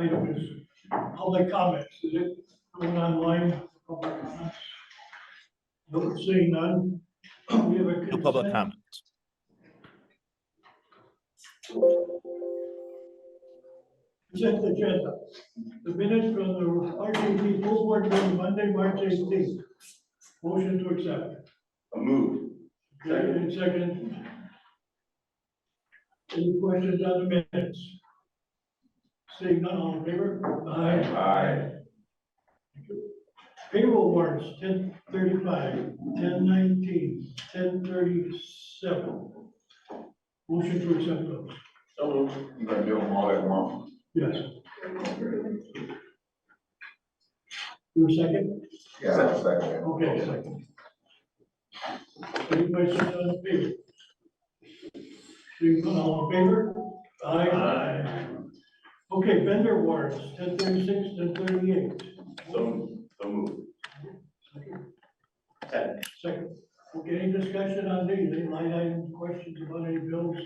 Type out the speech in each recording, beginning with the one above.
item is public comments. Is it going online? Public comments? No, seeing none. We have a No public consent. comments. Consent agenda. The minutes from the RTP full board meeting Monday, March 18th. Motion to accept. A move. Okay, and second. Any questions on the minutes? Seeing none, all in favor? Aye. Payroll warrants, 10:35, 10:19, 10:37. Motion to accept those. So moved. You gonna do them all at once? Yes. Your second? Yeah, I'll second. Okay, second. Any questions on the payroll? Seeing none, all in favor? Aye. Okay, vendor warrants, 10:36, 10:38. So moved. Second. Second. Okay, any discussion on these, any line item questions about any bills?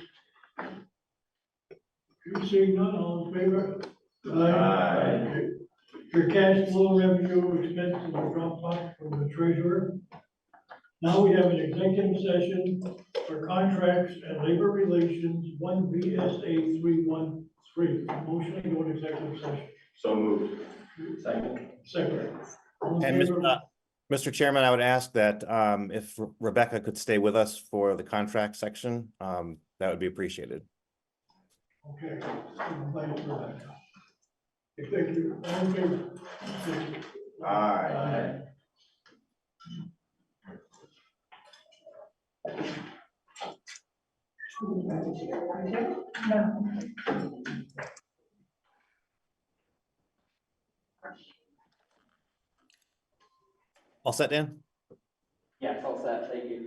You seeing none, all in favor? Aye. Okay. Your cash flow revenue expenses are dropped off from the treasurer. Now we have an executive session for contracts and labor relations, 1 VSA 313. Motion to go to executive session. So moved. Second. Second. All in And favor? Mr. Chairman, I would ask that if Rebecca could stay with us for the contract section, that would be appreciated. Okay. Invite Rebecca. Okay, thank you. All in favor? Aye. All set, Dan? Yes, all set, thank you.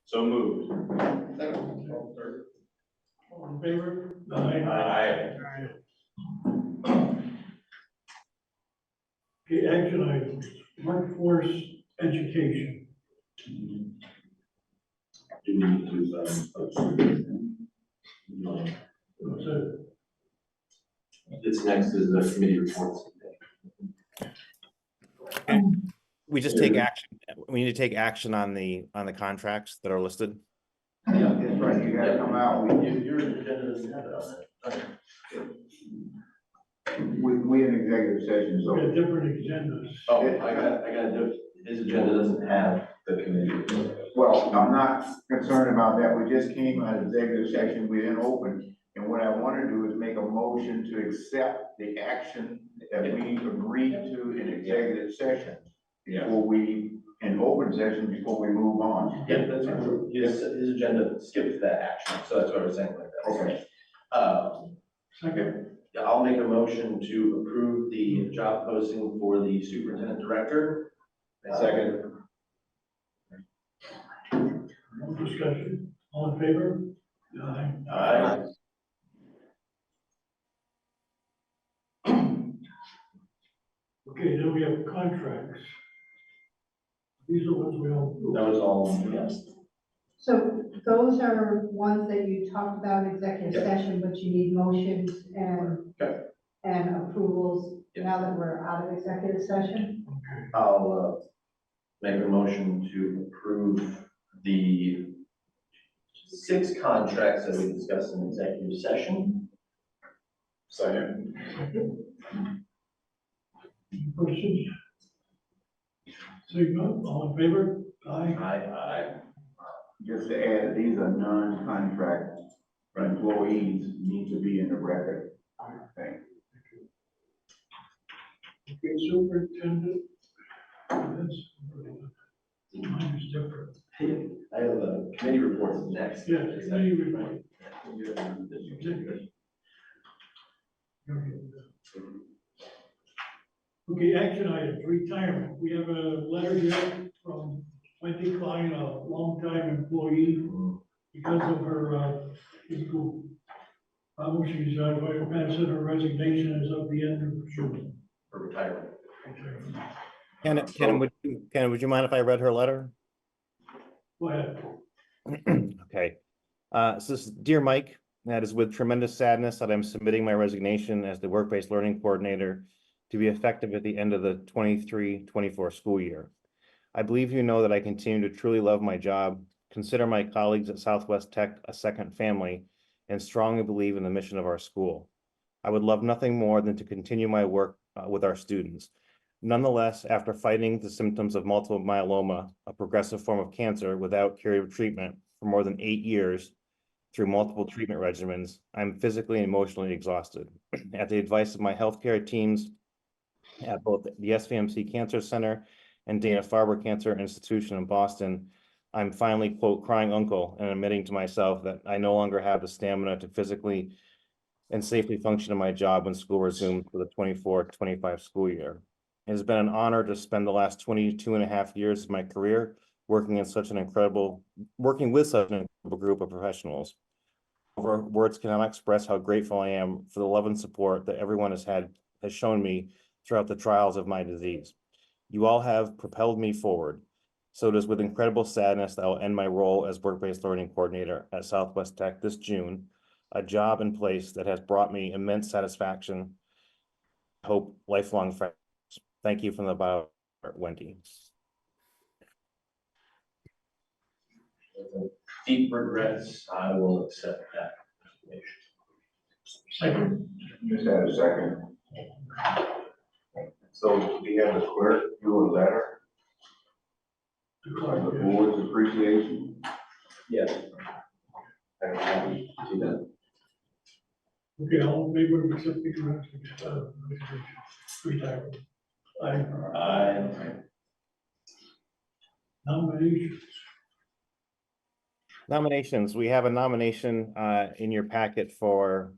So moved. All in favor? Aye. Okay, action items, workforce education. Do we need to, What's that? This next is the committee reports. We just take action, we need to take action on the contracts that are listed. Yeah, that's right, you gotta come out, your agenda doesn't have it on it. We in executive session, We so got different agendas. Oh, I gotta do it, his agenda doesn't have the committee. well, I'm not concerned about that. We just came out of executive session, we didn't open. And what I want to do is make a motion to accept the action that we agreed to in executive session. Before we, in open session, before we move on. Yeah, that's right, his agenda skipped that action, so that's what I was saying like that. Okay. Second, Yeah, I'll make a motion to approve the job posting for the superintendent director. Second. no discussion, all in favor? Aye. Aye. Okay, then we have contracts. These are ones we don't. That was all, yes. So those are ones that you talked about in executive Yep. session, but you need motions Okay. and approvals Yep. now that we're out of executive session. Okay, I'll make a motion to approve the 6 contracts that we discussed in executive session. Second. second. Any questions? Seeing none, all in favor? Aye. Aye. Just to add, these are non-contract employees, need to be in the record. Okay. Okay, superintendent. That's, mine is different. I have a committee reports next. Yeah, committee report. Executive. Okay, action items, retirement. We have a letter here from Wendy Klein, a longtime employee, because of her, physical problems. She's, passing her resignation as of the end of June. For retirement. Ken, would you mind if I read her letter? Go ahead. Okay. So this is, Dear Mike, that is with tremendous sadness that I'm submitting my resignation as the work-based learning coordinator to be effective at the end of the 23-24 school year. I believe you know that I continue to truly love my job, consider my colleagues at Southwest Tech a second family, and strongly believe in the mission of our school. I would love nothing more than to continue my work with our students. Nonetheless, after fighting the symptoms of multiple myeloma, a progressive form of cancer without curative treatment for more than 8 years through multiple treatment regimens, I'm physically and emotionally exhausted. At the advice of my healthcare teams at both the SVMC Cancer Center and Dana-Farber Cancer Institution in Boston, I'm finally, quote, crying uncle and admitting to myself that I no longer have the stamina to physically and safely function in my job when school resumes for the 24-25 school year. It has been an honor to spend the last 22 and a half years of my career working with such an incredible group of professionals. Words cannot express how grateful I am for the love and support that everyone has shown me throughout the trials of my disease. You all have propelled me forward. So it is with incredible sadness that I will end my role as work-based learning coordinator at Southwest Tech this June, a job in place that has brought me immense satisfaction, hope, lifelong friends. Thank you from the bottom, Wendy. Deep regrets, I will accept that. Second, Just had a second. So we have the clerk do a letter of the board's appreciation. Yes. I'm happy to do that. okay, all in favor of accepting retirement? Aye. Aye. Nominations. Nominations, we have a nomination in your packet for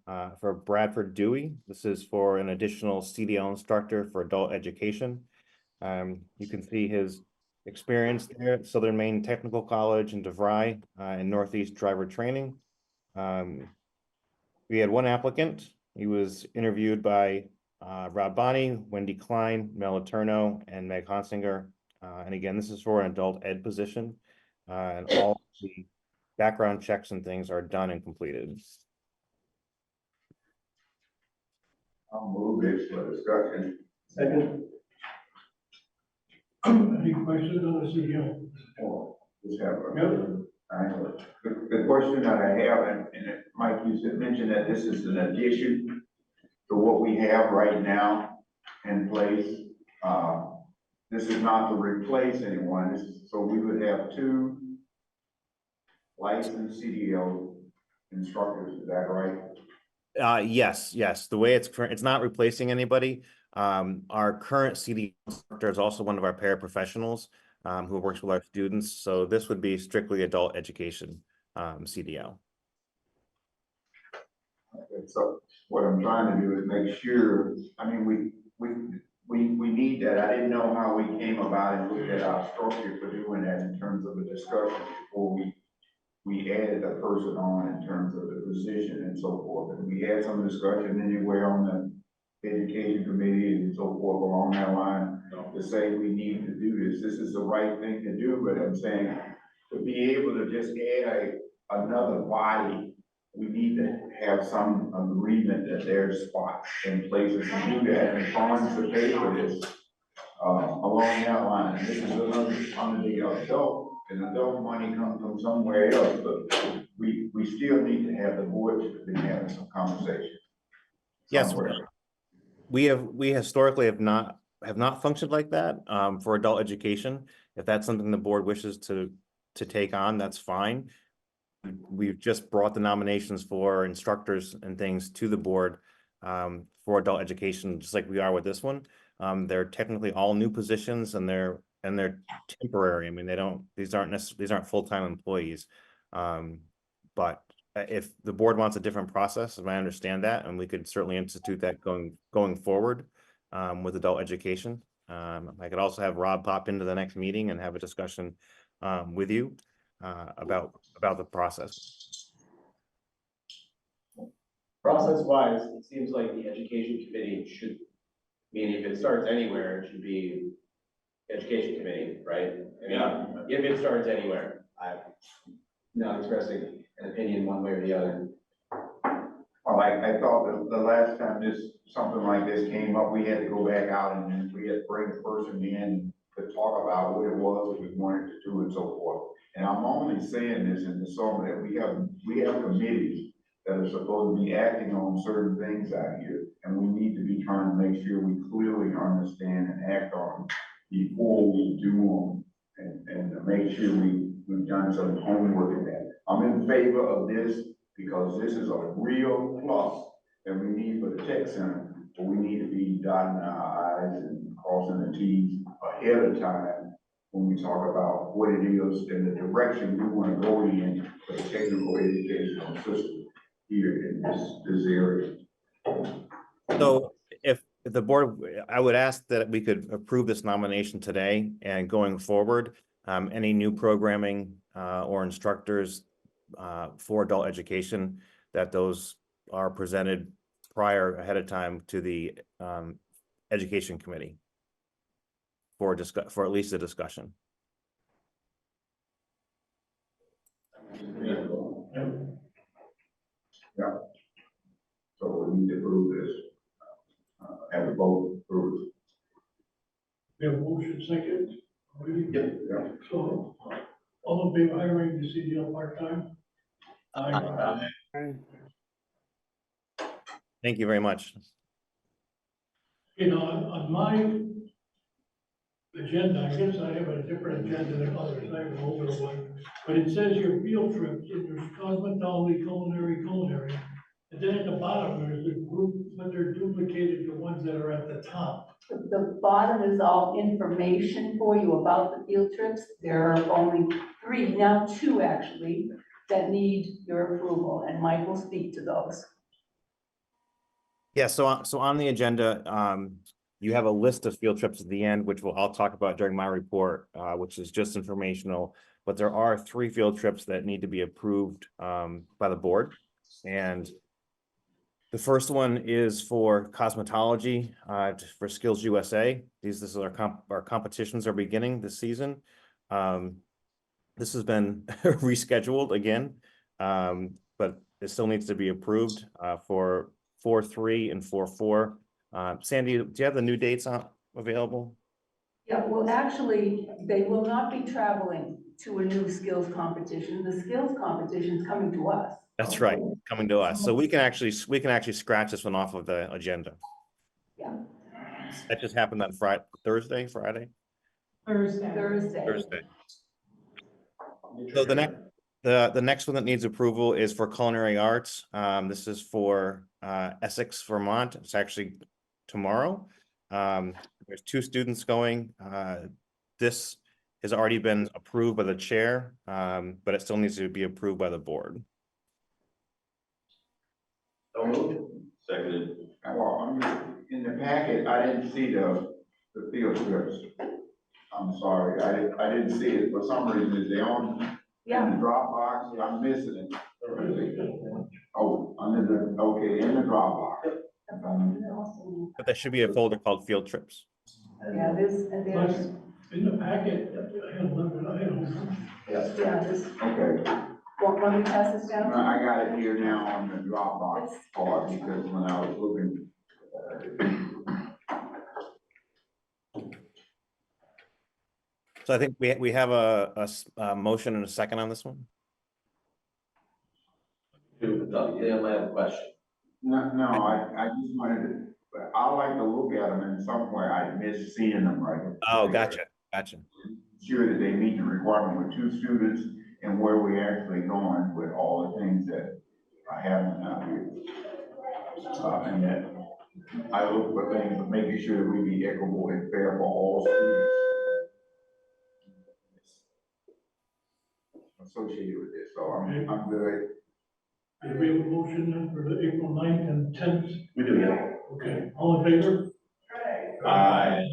Bradford Dewey. This is for an additional CDL instructor for adult education. You can see his experience there at Southern Maine Technical College in DeVry, and Northeast Driver Training. We had one applicant. He was interviewed by Rob Bonney, Wendy Klein, Mel Letourneau, and Meg Honsinger. And again, this is for an adult ed position, and all the background checks and things are done and completed. I'll move this for discussion. Second. Any questions on the CDL? Or just have a. Yep. The question that I have, and Mike, you said, mentioned that this is an addition to what we have right now in place. This is not to replace anyone, so we would have 2 licensed CDL instructors, is that right? Yes. The way it's not replacing anybody. Our current CD instructor is also one of our paraprofessionals, who works with our students. So this would be strictly adult education, CDL. And so what I'm trying to do is make sure, I mean, we need that. I didn't know how we came about and looked at our structure for doing that in terms of a discussion before we added a person on in terms of the position and so forth. And we had some discussion anywhere on the education committee and so forth along that line to say we need to do this. This is the right thing to do, but I'm saying to be able to just add another body, we need to have some agreement that there's spots and places to do that and funds to pay for this along that line. And this is another under the adult, and adult money comes from somewhere else, but we still need to have the board to be having some conversation. Yes, somewhere. we historically have not functioned like that for adult education. If that's something the board wishes to take on, that's fine. We've just brought the nominations for instructors and things to the board for adult education, just like we are with this one. They're technically all new positions, and they're temporary. I mean, these aren't full-time employees. But if the board wants a different process, and I understand that, and we could certainly institute that going forward with adult education. I could also have Rob pop into the next meeting and have a discussion with you about the process. Process-wise, it seems like the education committee should, if it starts anywhere, it should be education committee, right? If it starts anywhere, I'm not expressing an opinion one way or the other. Well, I thought that the last time something like this came up, we had to go back out and then we had to bring a person in to talk about what it was that we wanted to do and so forth. And I'm only saying this in the summer that we have committees that are supposed to be acting on certain things out here. And we need to be trying to make sure we clearly understand and act on them before we do them, and to make sure we've done some homework in that. I'm in favor of this because this is a real plus that we need for the tech center, but we need to be dotting our I's and crossing the T's ahead of time when we talk about what it is and the direction we want to go in for the technical educational system here in this area. So if the board, I would ask that we could approve this nomination today, and going forward, any new programming or instructors for adult education, that those are presented ahead of time to the education committee for at least a discussion. Yeah. So we need to approve this. Have a vote approved. We have a motion second. Ready? Yeah. So, all in favor hiring the CDL part-time? Aye. Thank you very much. You know, on my agenda, I guess I have a different agenda than others, I have an older one, but it says your field trips, and there's cosmetology, culinary, and then at the bottom, there's a group, but they're duplicated the ones that are at the top. The bottom is all information for you about the field trips. There are only 3, now 2 actually, that need your approval, and Mike will speak to those. Yeah, so on the agenda, You have a list of field trips at the end, which I'll talk about during my report, which is just informational. But there are 3 field trips that need to be approved by the board. And the first one is for cosmetology for Skills USA. This is our competitions are beginning this season. This has been rescheduled again, but it still needs to be approved for 4/3 and 4/4. Sandy, do you have the new dates available? Yeah, well, actually, they will not be traveling to a new skills competition. The skills competition is coming to us. That's right, coming to us. So we can actually scratch this one off of the agenda. Yeah. That just happened on Friday. Thursday. Thursday. So the next one that needs approval is for culinary arts. This is for Essex, Vermont. It's actually tomorrow. There's 2 students going. This has already been approved by the chair, but it still needs to be approved by the board. So moved. Seconded. Well, in the packet, I didn't see the field trips. I'm sorry, I didn't see it for some reason. Is they on in Yeah, the Dropbox? I'm missing it. Oh, okay, in the Dropbox. But there should be a folder called field trips. yeah, Plus, in the packet, I had a little bit, I don't. yeah, this, Okay, want me to pass this down? I got it here now on the Dropbox part because when I was looking. So I think we have a motion and a second on this one. Yeah, I have a question. No, I just wanted to, I like to look at them and somewhere I miss seeing them right. Oh, gotcha. Sure that they meet the requirement with 2 students and where we actually going with all the things that I haven't out here. And that I look for things, but making sure that we be equitable and fair for all students associated with this, so I'm good. Do we have a motion then for the April 9th and 10th? We do, yeah. Okay, all in favor? Aye.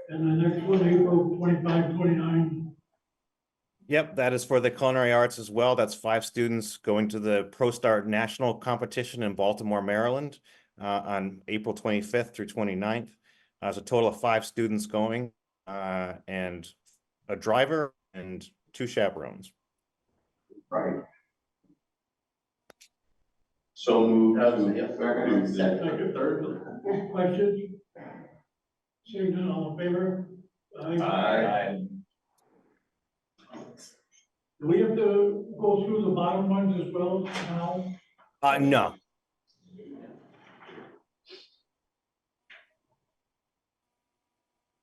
And the next one, April 25, 29. Yep, that is for the culinary arts as well. That's 5 students going to the ProStart National Competition in Baltimore, Maryland, on April 25th through 29th. There's a total of 5 students going, and a driver and 2 chaperones. Right. So moved. Second. Third. Questions? Seeing none, all in favor? Aye. Do we have to go through the bottom ones as well now? No.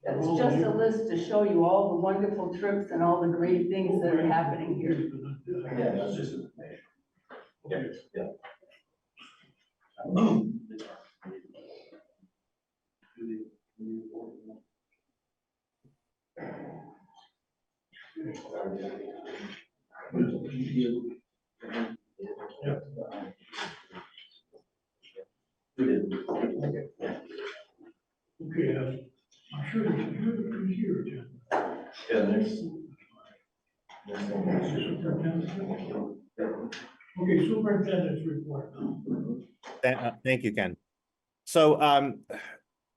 That's just a list to show you all the wonderful trips and all the great things that are happening here. Yeah, that's just information. Yeah. Okay, I'm sure it's here, Jim. Yeah, there's. Okay, superintendent's report now. Thank you, Ken. So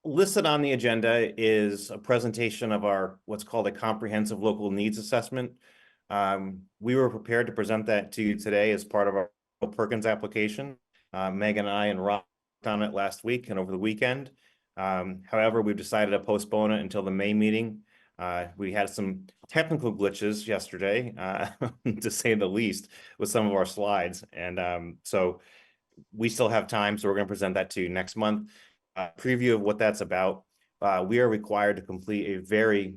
listed on the agenda is a presentation of our what's called a comprehensive local needs assessment. We were prepared to present that to you today as part of our Perkins application. Megan and I and Rob worked on it last week and over the weekend. However, we've decided to postpone it until the May meeting. We had some technical glitches yesterday, to say the least, with some of our slides. And so we still have time, so we're going to present that to you next month. Preview of what that's about. We are required to complete a very,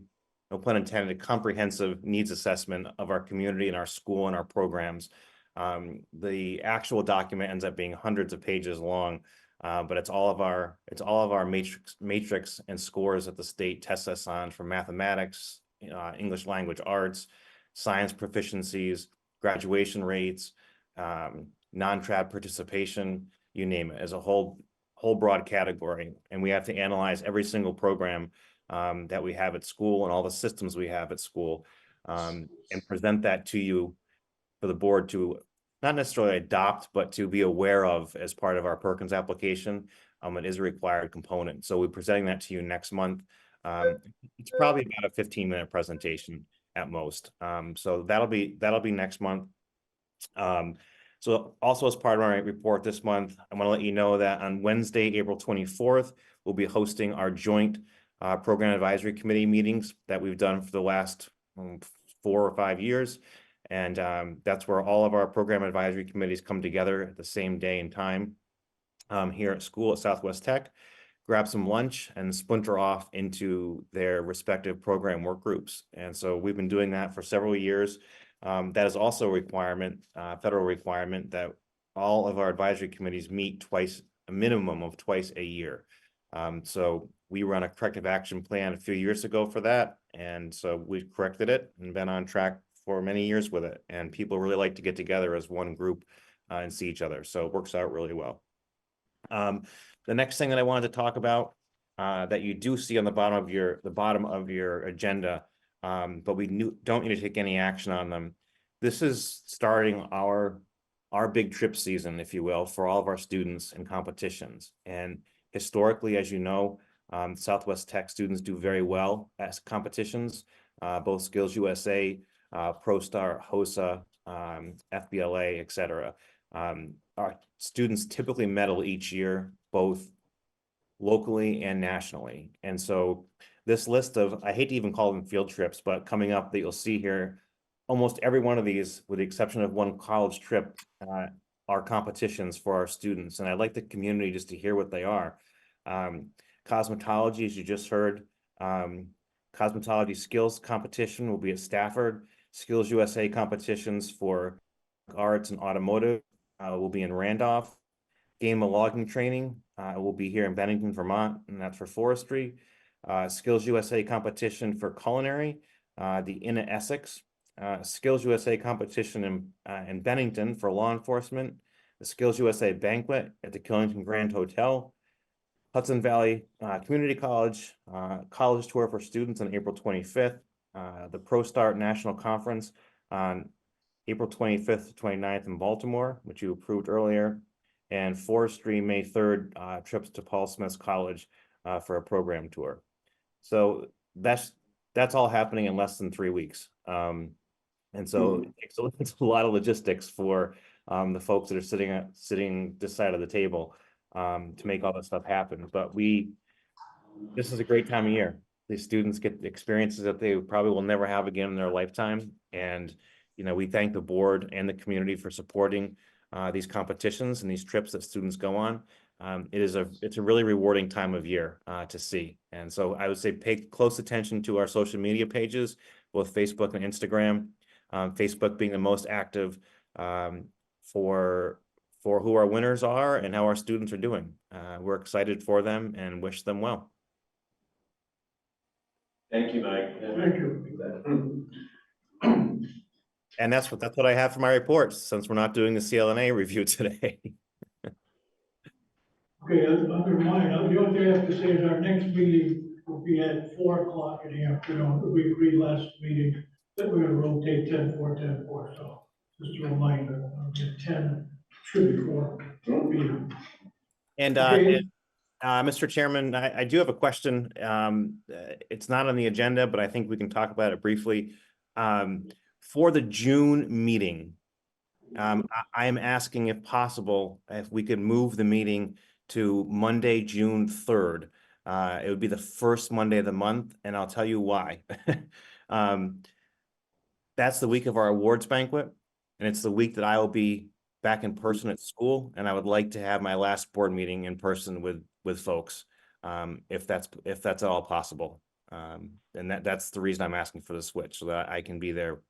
no pun intended, comprehensive needs assessment of our community and our school and our programs. The actual document ends up being hundreds of pages long. But it's all of our matrix and scores that the state tests us on for mathematics, English language arts, science proficiencies, graduation rates, non-trad participation, you name it, as a whole whole broad category, and we have to analyze every single program that we have at school and all the systems we have at school, and present that to you for the board to not necessarily adopt, but to be aware of as part of our Perkins application. It is a required component. So we're presenting that to you next month. It's probably about a 15-minute presentation at most. So that'll be next month. So also as part of my report this month, I want to let you know that on Wednesday, April 24th, we'll be hosting our joint program advisory committee meetings that we've done for the last 4 or 5 years. And that's where all of our program advisory committees come together at the same day and time here at school at Southwest Tech, grab some lunch and splinter off into their respective program work groups. And so we've been doing that for several years. That is also a requirement, federal requirement, that all of our advisory committees meet a minimum of twice a year. So we run a corrective action plan a few years ago for that. And so we've corrected it and been on track for many years with it. And people really like to get together as one group and see each other. So it works out really well. The next thing that I wanted to talk about that you do see on the bottom of your agenda, but we don't need to take any action on them. This is starting our big trip season, if you will, for all of our students and competitions. And historically, as you know, Southwest Tech students do very well at competitions, both Skills USA, ProStar, HOSA, FBLA, et cetera. Our students typically medal each year, both locally and nationally. And so this list of, I hate to even call them field trips, but coming up that you'll see here, almost every one of these, with the exception of one college trip, are competitions for our students. And I'd like the community just to hear what they are. Cosmetology, as you just heard, cosmetology skills competition will be at Stafford. Skills USA competitions for arts and automotive will be in Randolph. Game and logging training will be here in Bennington, Vermont, and that's for forestry. Skills USA competition for culinary, the Inn at Essex. Skills USA competition in Bennington for law enforcement. The Skills USA banquet at the Killington Grand Hotel. Hudson Valley Community College college tour for students on April 25th. The ProStart National Conference on April 25th to 29th in Baltimore, which you approved earlier. And forestry May 3rd, trips to Paul Smith's College for a program tour. So that's all happening in less than 3 weeks. And so it's a lot of logistics for the folks that are sitting this side of the table to make all this stuff happen. But this is a great time of year. These students get experiences that they probably will never have again in their lifetime. And, you know, we thank the board and the community for supporting these competitions and these trips that students go on. It's a really rewarding time of year to see. And so I would say pay close attention to our social media pages, both Facebook and Instagram. Facebook being the most active for who our winners are and how our students are doing. We're excited for them and wish them well. Thank you, Mike. Thank you. And that's what I have for my reports, since we're not doing the CLNA review today. Okay, under mine, the only thing I have to say is our next meeting will be at 4 o'clock in the afternoon. We agreed last meeting that we're gonna rotate 10-4, 10-4, so just a reminder, 10, should be 4 p.m. And Okay. Mr. Chairman, I do have a question. It's not on the agenda, but I think we can talk about it briefly. For the June meeting, I am asking if possible, if we could move the meeting to Monday, June 3rd. It would be the first Monday of the month, and I'll tell you why. That's the week of our awards banquet, and it's the week that I will be back in person at school, and I would like to have my last board meeting in person with folks, if that's at all possible. And that's the reason I'm asking for the switch, so that I can be there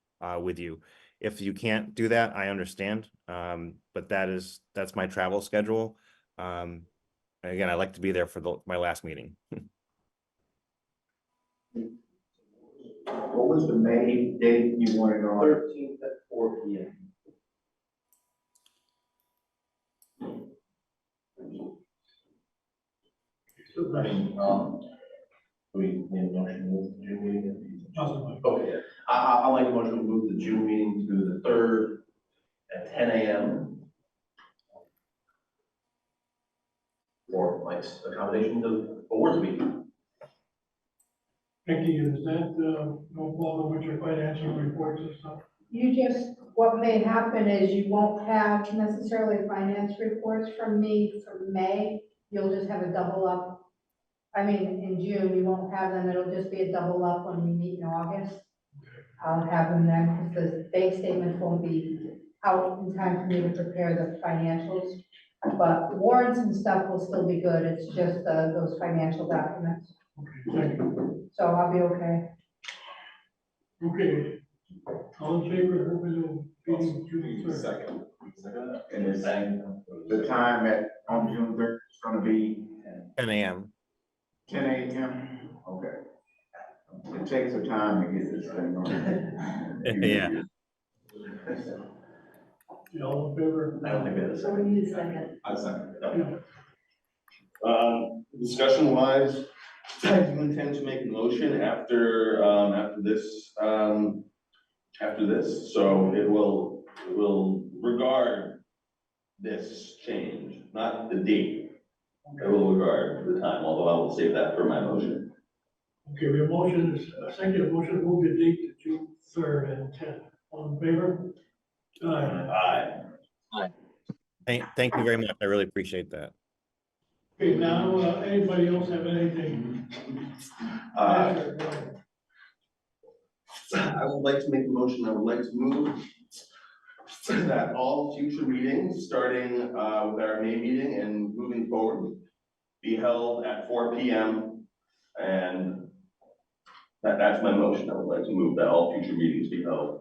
with you. If you can't do that, I understand, but that's my travel schedule. Again, I'd like to be there for my last meeting. What was the May date you wanted on? 13th at 4 p.m. I mean, we need a motion to move the June meeting. Councilman. Okay, I'll make a motion to move the June meeting to the 3rd at 10 a.m. For Mike's accommodation to awards week. Vicky, is that, no problem with your financial reports and stuff? You just, what may happen is you won't have necessarily finance reports from me for May. You'll just have a double up. I mean, in June, you won't have them. It'll just be a double up when we meet in August. I'll have them then, because the bank statements won't be out in time for me to prepare the financials. But warrants and stuff will still be good. It's just those financial documents. Okay, thank you. So I'll be okay. Okay. All in favor of moving the meeting to June 3rd? Second. And it's, the time on June 3rd is gonna be 10 a.m. 10 a.m.? Okay. It takes a time to get this thing on. Yeah. Yeah, all in favor? I don't think we have a So second. we need a second. I second. Yeah. Discussion wise, I do intend to make a motion after this, so it will regard this change, not the date. It will regard the time, although I will save that for my motion. Okay, we have motion, a second motion to move the date to June 3rd and 10. All in favor? Aye. Aye. Thank you very much. I really appreciate that. Okay, now, anybody else have anything? Uh, Yes, sir, go ahead. I would like to make a motion, I would like to move that all future meetings, starting with our May meeting and moving forward, be held at 4 p.m. And that's my motion. I would like to move that all future meetings be held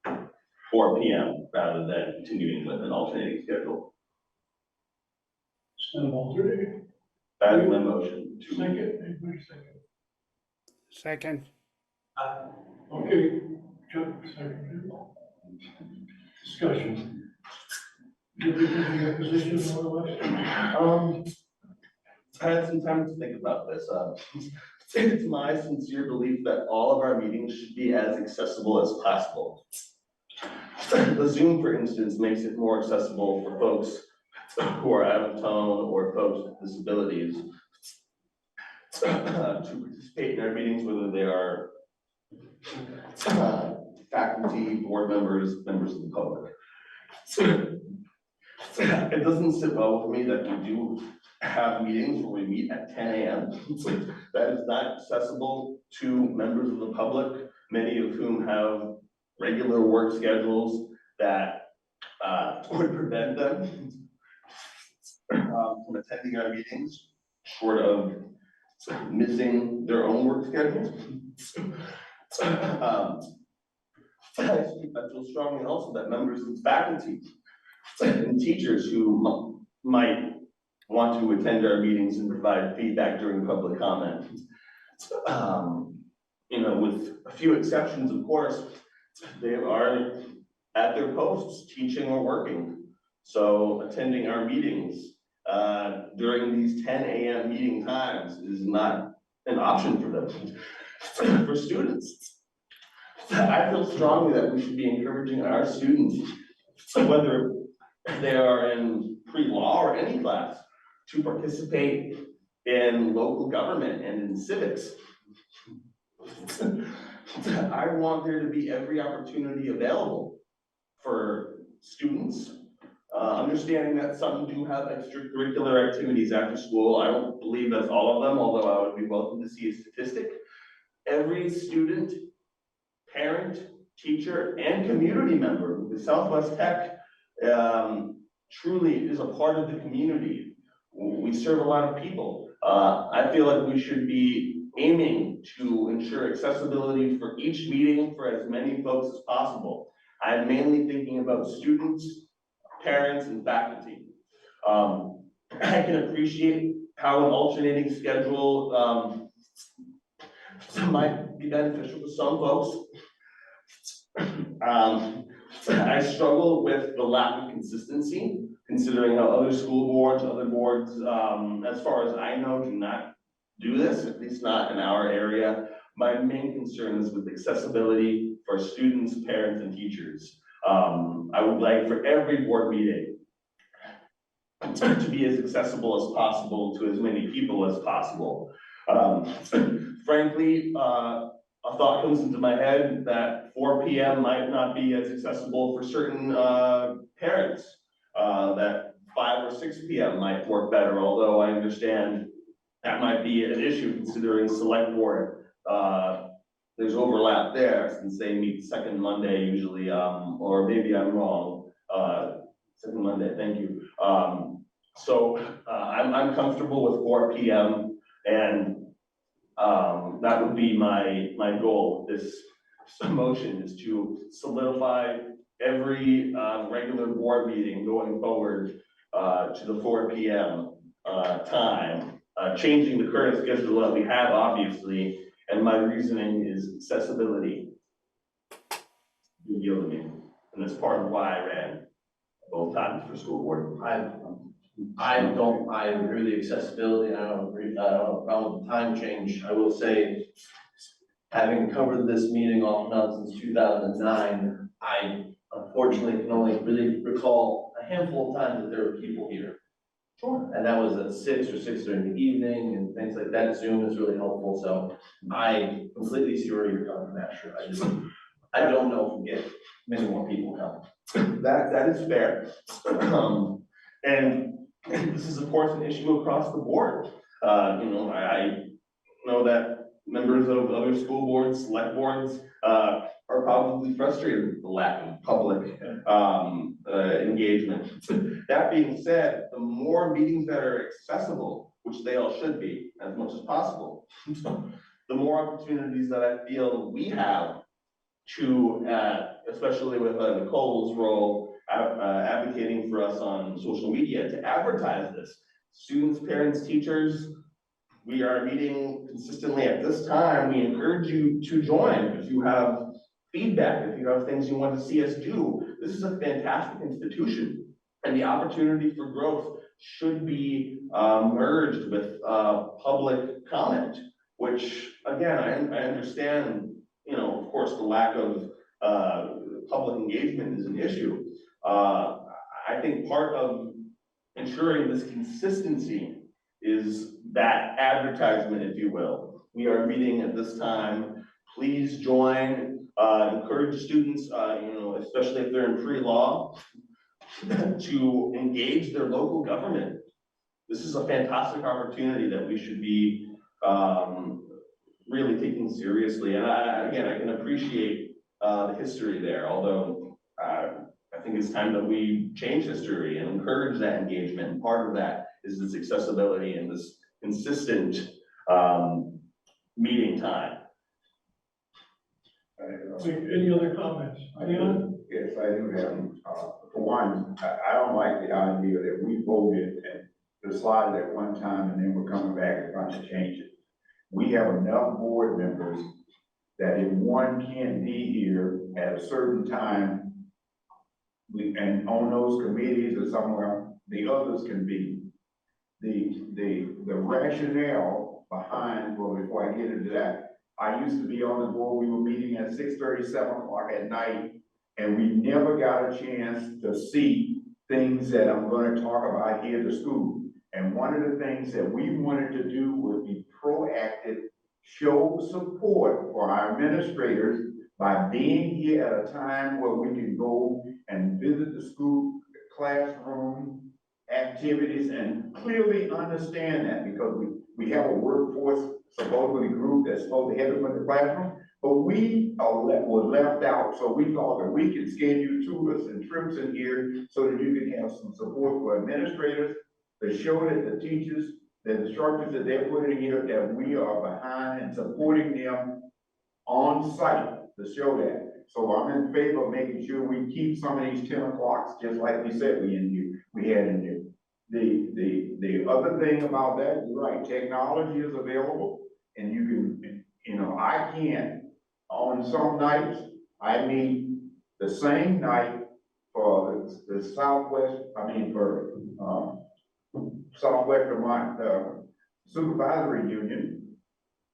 at 4 p.m. rather than continuing with an alternating schedule. Instead of alternating. That is my motion. Second, anybody second? Second. Okay, Chuck, second. Discussion. Did you give your position more or less? I had some time to think about this. It's my sincere belief that all of our meetings should be as accessible as possible. The Zoom, for instance, makes it more accessible for folks who are out of tone or folks with disabilities to participate in our meetings, whether they are faculty, board members, members of the public. It doesn't sit well with me that we do have meetings where we meet at 10 a.m. That is not accessible to members of the public, many of whom have regular work schedules that would prevent them from attending our meetings, short of missing their own work schedules. I feel strongly also that members of faculty and teachers who might want to attend our meetings and provide feedback during public comment. With a few exceptions, of course, they are at their posts, teaching or working. So attending our meetings during these 10 a.m. meeting times is not an option for them. For students, I feel strongly that we should be encouraging our students, whether they are in pre-law or any class, to participate in local government and in civics. I want there to be every opportunity available for students, understanding that some do have extracurricular activities after school. I don't believe that's all of them, although I would be welcome to see a statistic. Every student, parent, teacher, and community member with Southwest Tech truly is a part of the community. We serve a lot of people. I feel like we should be aiming to ensure accessibility for each meeting for as many folks as possible. I'm mainly thinking about students, parents, and faculty. I can appreciate how an alternating schedule might be beneficial to some folks. I struggle with the lack of consistency, considering how other school boards, other boards, as far as I know, do not do this, at least not in our area. My main concern is with accessibility for students, parents, and teachers. I would like for every board meeting to be as accessible as possible to as many people as possible. Frankly, a thought comes into my head that 4 PM might not be as accessible for certain parents. That 5 or 6 PM might work better, although I understand that might be an issue considering select board. There's overlap there since they meet second Monday usually, or maybe I'm wrong. Second Monday, thank you. So I'm comfortable with 4 PM, and that would be my goal. This motion is to solidify every regular board meeting going forward to the 4 PM time, changing the current schedule that we have, obviously, and my reasoning is accessibility. You yield to me, and that's part of why I ran both times for school board. I agree with the accessibility, I don't have a problem with the time change. I will say, having covered this meeting off and on since 2009, I unfortunately can only really recall a handful of times that there were people here. Sure. And that was at 6 or 6 during the evening and things like that. Zoom is really helpful, so I completely see where you're coming from, Asher. I don't know if we get many more people coming. That is fair. And this is of course an issue across the board. I know that members of other school boards, select boards, are probably frustrated with the lack of public, engagement. That being said, the more meetings that are accessible, which they all should be as much as possible, the more opportunities that I feel we have to, especially with Nicole's role, advocating for us on social media to advertise this. Students, parents, teachers, we are meeting consistently at this time. We encourage you to join if you have feedback, if you have things you want to see us do. This is a fantastic institution, and the opportunity for growth should be merged with public comment, which again, I understand, of course, the lack of public engagement is an issue. I think part of ensuring this consistency is that advertisement, if you will. We are meeting at this time. Please join, encourage students, especially if they're in pre-law, to engage their local government. This is a fantastic opportunity that we should be really taking seriously. And I can appreciate the history there, although I think it's time that we change history and encourage that engagement. And part of that is this accessibility and this consistent meeting time. Any other comments? Leon? Yes, I do have, for one, I don't like the idea that we voted and decided at one time and then we're coming back and trying to change it. We have enough board members that if one can't be here at a certain time, and on those committees or somewhere, the others can be. The rationale behind, well, before I get into that, I used to be on the board, we were meeting at 6:30, 7 o'clock at night, and we never got a chance to see things that I'm gonna talk about here at the school. And one of the things that we wanted to do was be proactive, show support for our administrators by being here at a time where we can go and visit the school classroom activities and clearly understand that, because we have a workforce supposedly group that's supposed to help them in the classroom, but we were left out. So we thought that we could schedule tours and trips in here so that you can have some support for administrators to show that the teachers, the instructors that they're putting here, that we are behind and supporting them on site to show that. So I'm in favor of making sure we keep some of these 10 o'clocks, just like we said we had in here. The other thing about that, you're right, technology is available, and you can, I can't, on some nights, I meet the same night for the Southwest, Southwest Vermont Supervisory Union,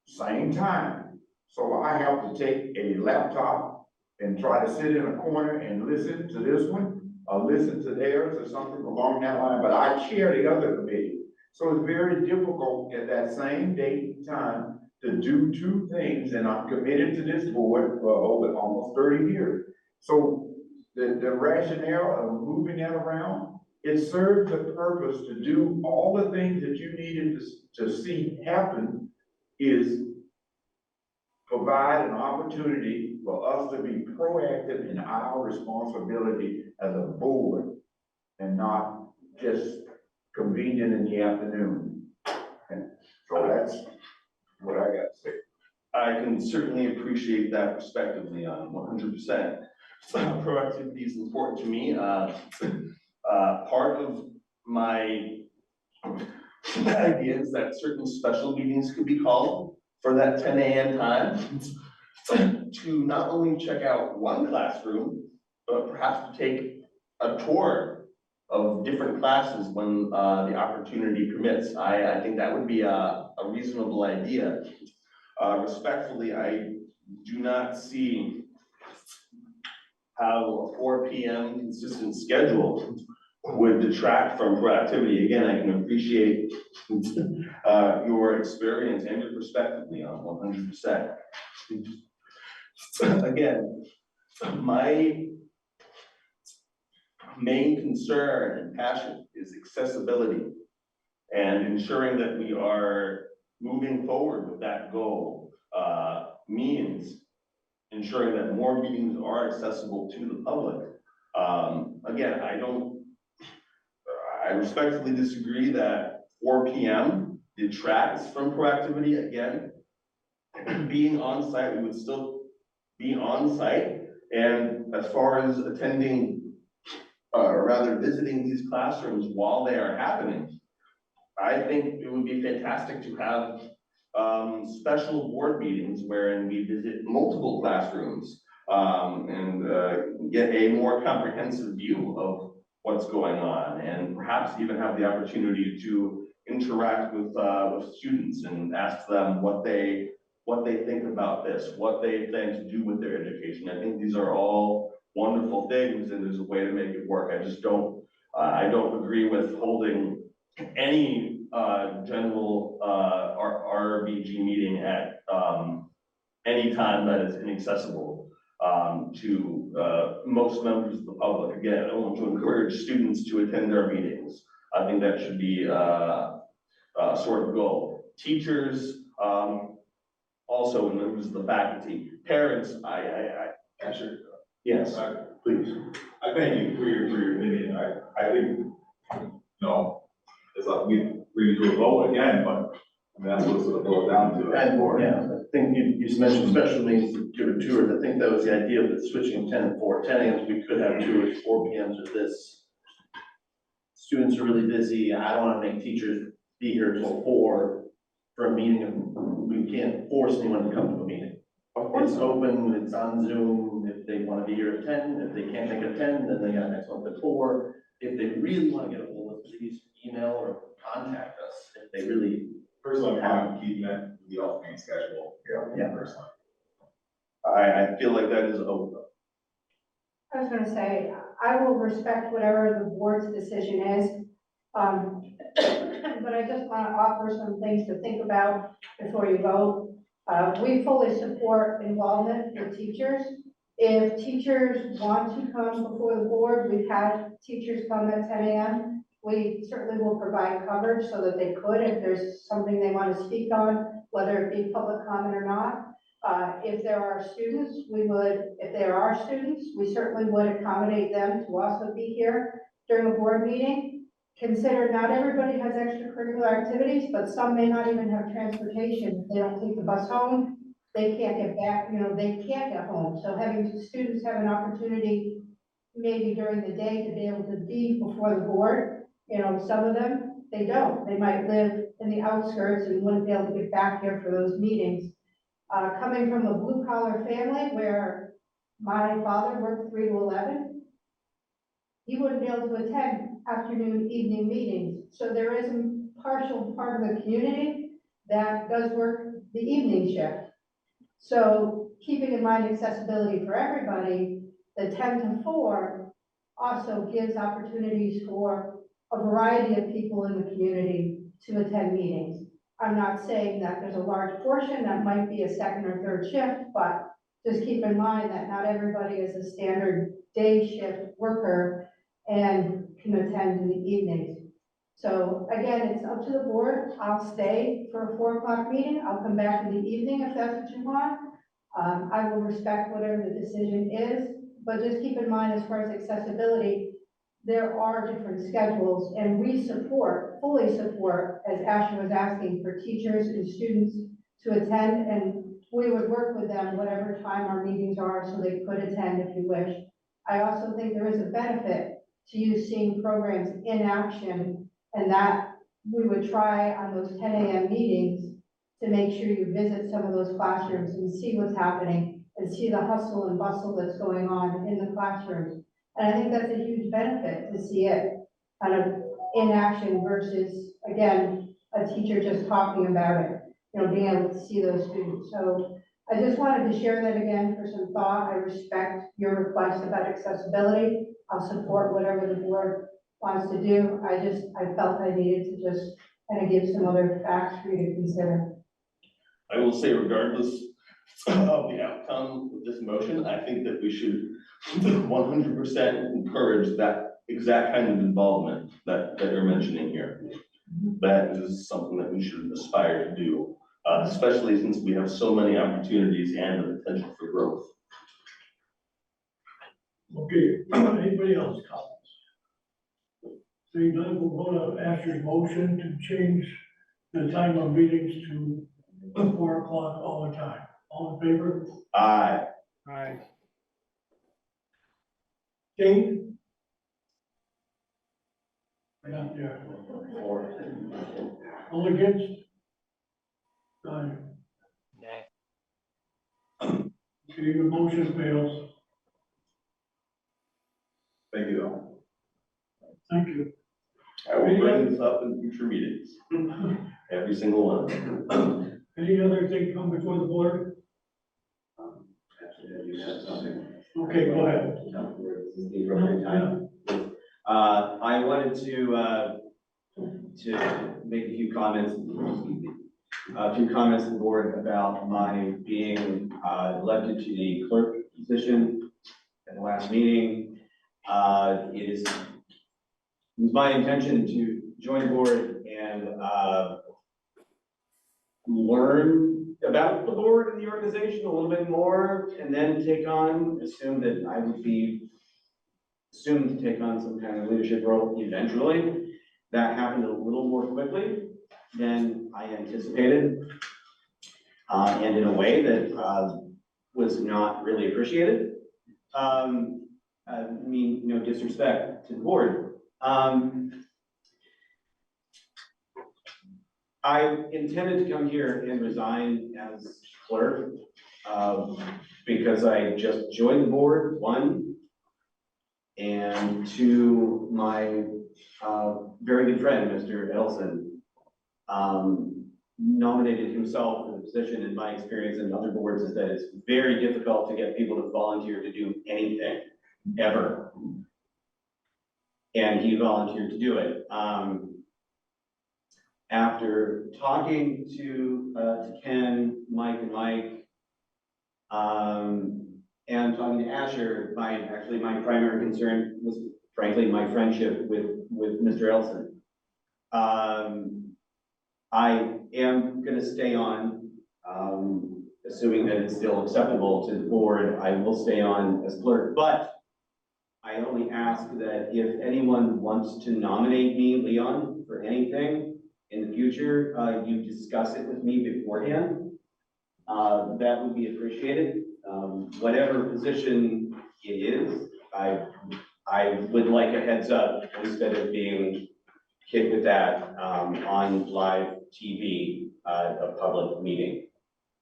same time. So I have to take a laptop and try to sit in a corner and listen to this one, or listen to theirs or something along that line, but I chair the other committee. So it's very difficult at that same date and time to do two things, and I'm committed to this board for over almost 30 years. So the rationale of moving that around, it serves the purpose to do all the things that you needed to see happen, is provide an opportunity for us to be proactive in our responsibility as a board and not just convenient in the afternoon. And so that's what I got to say. I can certainly appreciate that perspective, Leon, 100%. Proactivity is important to me. Part of my idea is that certain special meetings could be called for that 10 a.m. time to not only check out one classroom, but perhaps to take a tour of different classes when the opportunity permits. I think that would be a reasonable idea. Respectfully, I do not see how a 4 p.m. consistent schedule would detract from proactivity. Again, I can appreciate your experience and your perspective, Leon, 100%. Again, my main concern and passion is accessibility and ensuring that we are moving forward with that goal means ensuring that more meetings are accessible to the public. Again, I respectfully disagree that 4 p.m. detracts from proactivity. Again, being on site, we would still be on site. And as far as attending, or rather visiting these classrooms while they are happening, I think it would be fantastic to have special board meetings wherein we visit multiple classrooms and get a more comprehensive view of what's going on, and perhaps even have the opportunity to interact with students and ask them what they think about this, what they plan to do with their education. I think these are all wonderful things, and there's a way to make it work. I just don't, I don't agree with holding any general RBG meeting at any time that is inaccessible to most members of the public. Again, I want to encourage students to attend our meetings. I think that should be sort of goal. Teachers, also members of the faculty, parents, Actually, yes, please. I thank you for your opinion. I think, it's like we do a vote again, but that's what it sort of boils down to. And, yeah, I think you mentioned special meetings to give a tour. I think that was the idea of the switching 10 and 4. 10 a.m. we could have tours, 4 p.m. with this. Students are really busy. I don't want to make teachers be here till 4 for a meeting, and we can't force anyone to come to a meeting. It's open, it's on Zoom. If they want to be here at 10, if they can't make it 10, then they got next month at 4. If they really want to get a hold of us, please email or contact us if they really. Personally, I'm keeping it with the alternate schedule. Yeah. Personally. I feel like that is open. I was gonna say, I will respect whatever the board's decision is. But I just wanna offer some things to think about before you vote. We fully support involvement with teachers. If teachers want to come before the board, we've had teachers come at 10 a.m. We certainly will provide coverage so that they could, if there's something they want to speak on, whether it be public comment or not. If there are students, we certainly would accommodate them to also be here during a board meeting. Consider not everybody has extracurricular activities, but some may not even have transportation. If they don't take the bus home, they can't get back, they can't get home. So having students have an opportunity maybe during the day to be able to be before the board. Some of them, they don't. They might live in the outskirts and wouldn't be able to get back here for those meetings. Coming from a blue collar family where my father worked 3 to 11. He wouldn't be able to attend afternoon, evening meetings. So there is a partial part of the community that does work the evening shift. So keeping in mind accessibility for everybody, the 10 to 4 also gives opportunities for a variety of people in the community to attend meetings. I'm not saying that there's a large portion that might be a second or third shift, but just keep in mind that not everybody is a standard day shift worker and can attend in the evenings. So again, it's up to the board. I'll stay for a 4 o'clock meeting. I'll come back in the evening if that's what you want. I will respect whatever the decision is, but just keep in mind as far as accessibility, there are different schedules, and we support, fully support, as Ashley was asking, for teachers and students to attend, and we would work with them whatever time our meetings are so they could attend if you wish. I also think there is a benefit to you seeing programs in action, and that we would try on those 10 a.m. meetings to make sure you visit some of those classrooms and see what's happening and see the hustle and bustle that's going on in the classrooms. And I think that's a huge benefit to see it kind of in action versus, again, a teacher just talking about it, being able to see those students. So I just wanted to share that again for some thought. I respect your request about accessibility. I'll support whatever the board wants to do. I felt I needed to just kind of give some other facts for you to consider. I will say regardless of the outcome of this motion, I think that we should 100% encourage that exact kind of involvement that you're mentioning here. That is something that we should aspire to do, especially since we have so many opportunities and the potential for growth. Okay, anybody else comments? Seeing none, we'll go to Asher's motion to change the time of meetings to 4 o'clock all the time. All in favor? Aye. Aye. Kane? Not there. All against? Aye. Okay, the motion fails. Thank you, though. Thank you. I will bring this up in future meetings, every single one. Any other thing come before the board? You have something. Okay, go ahead. This is the appropriate time. I wanted to make a few comments, to the board about my being, elected to the clerk position at the last meeting. It was my intention to join the board and, learn about the board and the organization a little bit more, and then assume that I would be assumed to take on some kind of leadership role eventually. That happened a little more quickly than I anticipated, and in a way that was not really appreciated. I mean, no disrespect to the board. I intended to come here and resign as clerk, because I just joined the board, one, and two, my very good friend, Mr. Edelson, nominated himself for the position. In my experience in other boards is that it's very difficult to get people to volunteer to do anything, ever. And he volunteered to do it. After talking to Ken, Mike, and talking to Asher, my primary concern was frankly my friendship with Mr. Elson. I am gonna stay on, assuming that it's still acceptable to the board. I will stay on as clerk, but I only ask that if anyone wants to nominate me, Leon, for anything in the future, you discuss it with me beforehand. That would be appreciated. Whatever position it is, I would like a heads up instead of being hit with that on live TV, a public meeting.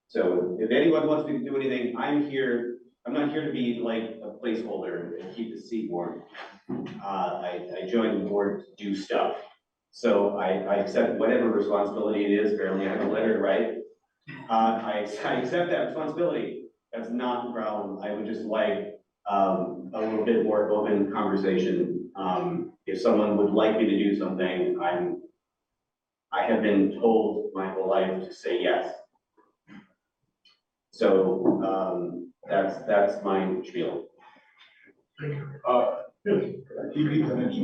So if anyone wants me to do anything, I'm here I'm not here to be like a placeholder and keep the seat warm. I joined the board to do stuff. So I accept whatever responsibility it is. Apparently I have a letter to write. I accept that responsibility. That's not the problem. I would just like, a little bit more open conversation. If someone would like me to do something, I have been told my whole life to say yes. So, that's my spiel.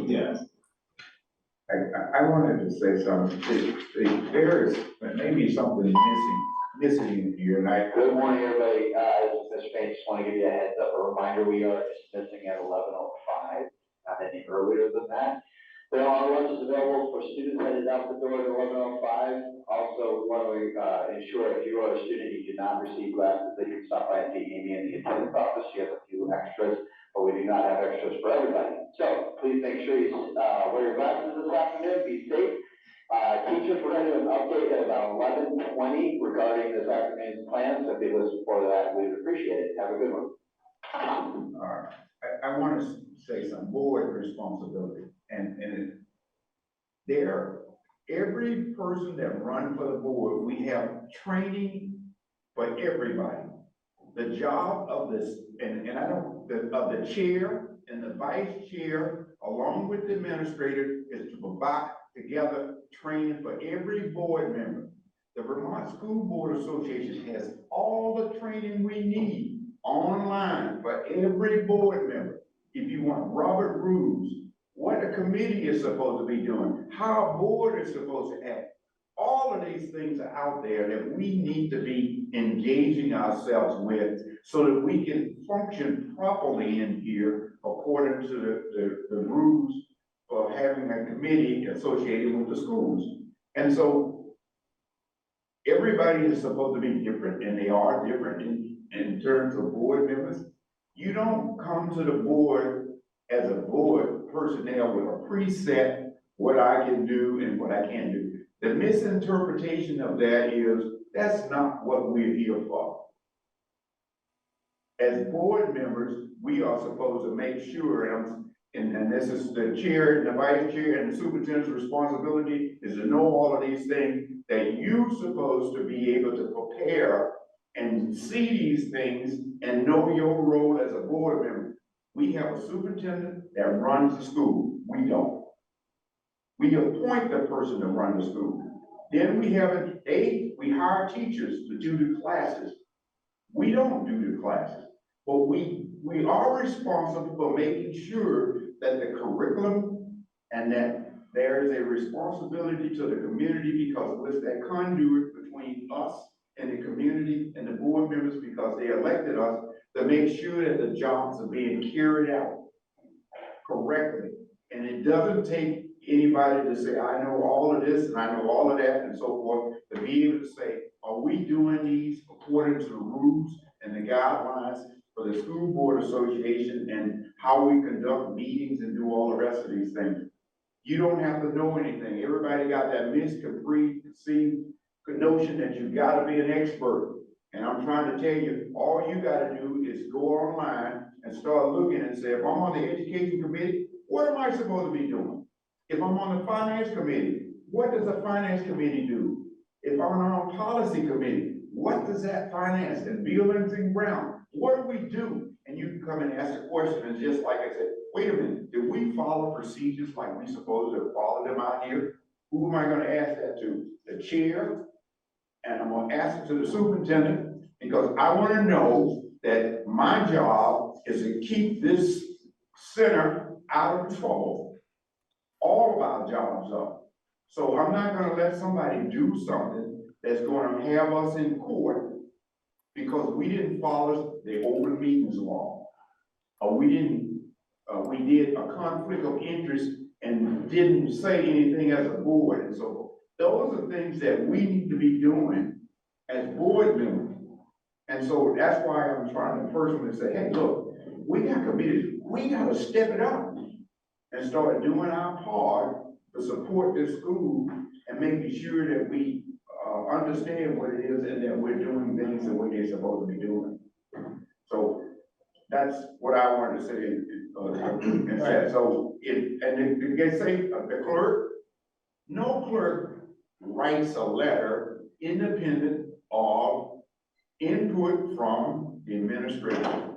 Yes. I wanted to say something. There is, maybe something missing in here, and I. Good morning, everybody. This is Mr. Payne. Just want to give you a heads up, a reminder, we are dismissing at 11:05, not any earlier than that. There are lunches available for students headed out the door at 11:05. Also, we want to ensure if you are a student, you did not receive glasses, that you can stop by and see Amy in the attendance office. She has a few extras, but we do not have extras for everybody. So please make sure you wear your glasses this afternoon, be safe. Teachers, we're going to do an update at about 11:20 regarding this afternoon's plans. If you listen for that, we would appreciate it. Have a good one. All right, I want to say some board responsibility, and every person that runs for the board, we have training for everybody. The job of this, of the chair and the vice chair, along with the administrator, is to provide together training for every board member. The Vermont School Board Association has all the training we need online for every board member. If you want Robert rules, what a committee is supposed to be doing, how a board is supposed to act. All of these things are out there that we need to be engaging ourselves with so that we can function properly in here according to the rules of having a committee associated with the schools. And so everybody is supposed to be different, and they are different in terms of board members. You don't come to the board as a board personnel with a preset what I can do and what I can't do. The misinterpretation of that is that's not what we're here for. As board members, we are supposed to make sure, and this is the chair and the vice chair and the superintendent's responsibility is to know all of these things, that you're supposed to be able to prepare and see these things and know your role as a board member. We have a superintendent that runs the school. We don't. We appoint the person to run the school. Then we hire teachers to do the classes. We don't do the classes, but we are responsible for making sure that the curriculum and that there is a responsibility to the community, because it's that conduit between us and the community and the board members, because they elected us to make sure that the jobs are being carried out correctly. And it doesn't take anybody to say, I know all of this and I know all of that and so forth, to be able to say, are we doing these according to the rules and the guidelines for the School Board Association and how we conduct meetings and do all the rest of these things? You don't have to know anything. Everybody got that misconceived notion that you gotta be an expert. And I'm trying to tell you, all you gotta do is go online and start looking and say, if I'm on the education committee, what am I supposed to be doing? If I'm on the finance committee, what does the finance committee do? If I'm on policy committee, what does that finance and buildings and ground, what do we do? And you can come and ask a question, and just like I said, wait a minute, did we follow procedures like we supposed to follow them out here? Who am I gonna ask that to? The chair, and I'm gonna ask it to the superintendent, because I wanna know that my job is to keep this center out of trouble. All of our jobs are. So I'm not gonna let somebody do something that's gonna have us in court because we didn't follow the open meetings law. Or we did a conflict of interest and didn't say anything as a board. And so those are things that we need to be doing as board members. And so that's why I'm trying to personally say, hey, look, we got committees, we gotta step it up and start doing our part to support this school and making sure that we understand what it is and that we're doing things the way they're supposed to be doing. So That's what I wanted to say, and said, so, and they say, the clerk, no clerk writes a letter independent of input from the administration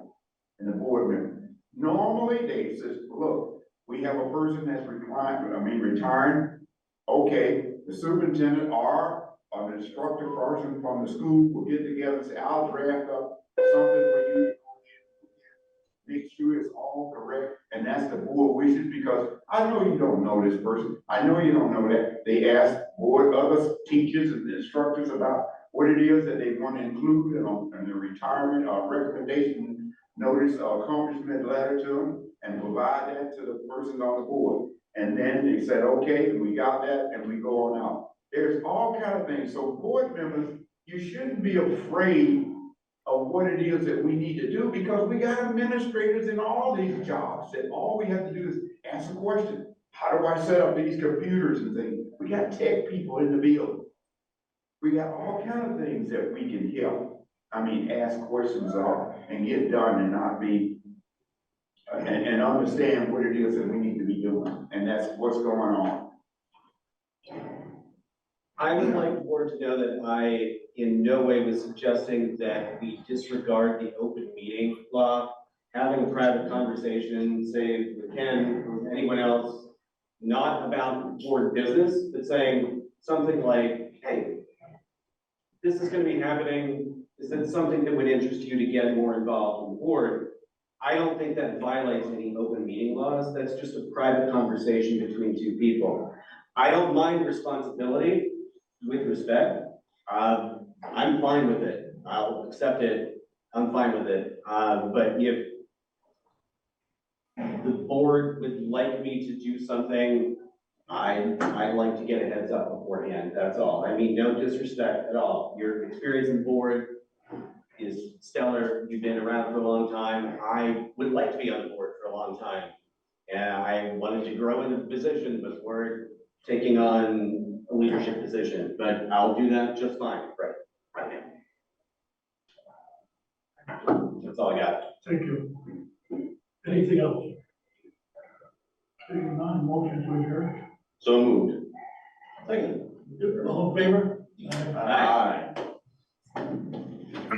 and the board member. Normally, they says, look, we have a person that's retiring, okay, the superintendent or an instructor person from the school will get together and say, I'll draft up something for you. Make sure it's all correct, and that's the board wishes, because I know you don't know this person, I know you don't know that. They ask board, other teachers and instructors about what it is that they want to include in the retirement or recommendation notice or accomplishment letter to them, and provide that to the person on the board. And then they said, okay, we got that, and we go on out. There's all kind of things, so board members, you shouldn't be afraid of what it is that we need to do, because we got administrators in all these jobs, and all we have to do is ask a question. How do I set up these computers and things? We got tech people in the building. We got all kind of things that we can help. Ask questions of and get done, and not be, and understand what it is that we need to be doing, and that's what's going on. I would like the board to know that I in no way was suggesting that we disregard the open meeting law. Having a private conversation, say with Ken or anyone else, not about board business, but saying something like, hey, this is gonna be happening, is it something that would interest you to get more involved in the board? I don't think that violates any open meeting laws, that's just a private conversation between two people. I don't mind responsibility, with respect, I'm fine with it, I'll accept it, I'm fine with it. But if the board would like me to do something, I'd like to get a heads up beforehand, that's all. No disrespect at all. Your experience in board is stellar, you've been around for a long time. I would like to be on the board for a long time. And I wanted to grow into the position before taking on a leadership position, but I'll do that just fine, right now. That's all I got. Thank you. Anything else? Seeing none, motion to adjourn. So moved. Second. All in favor? Aye.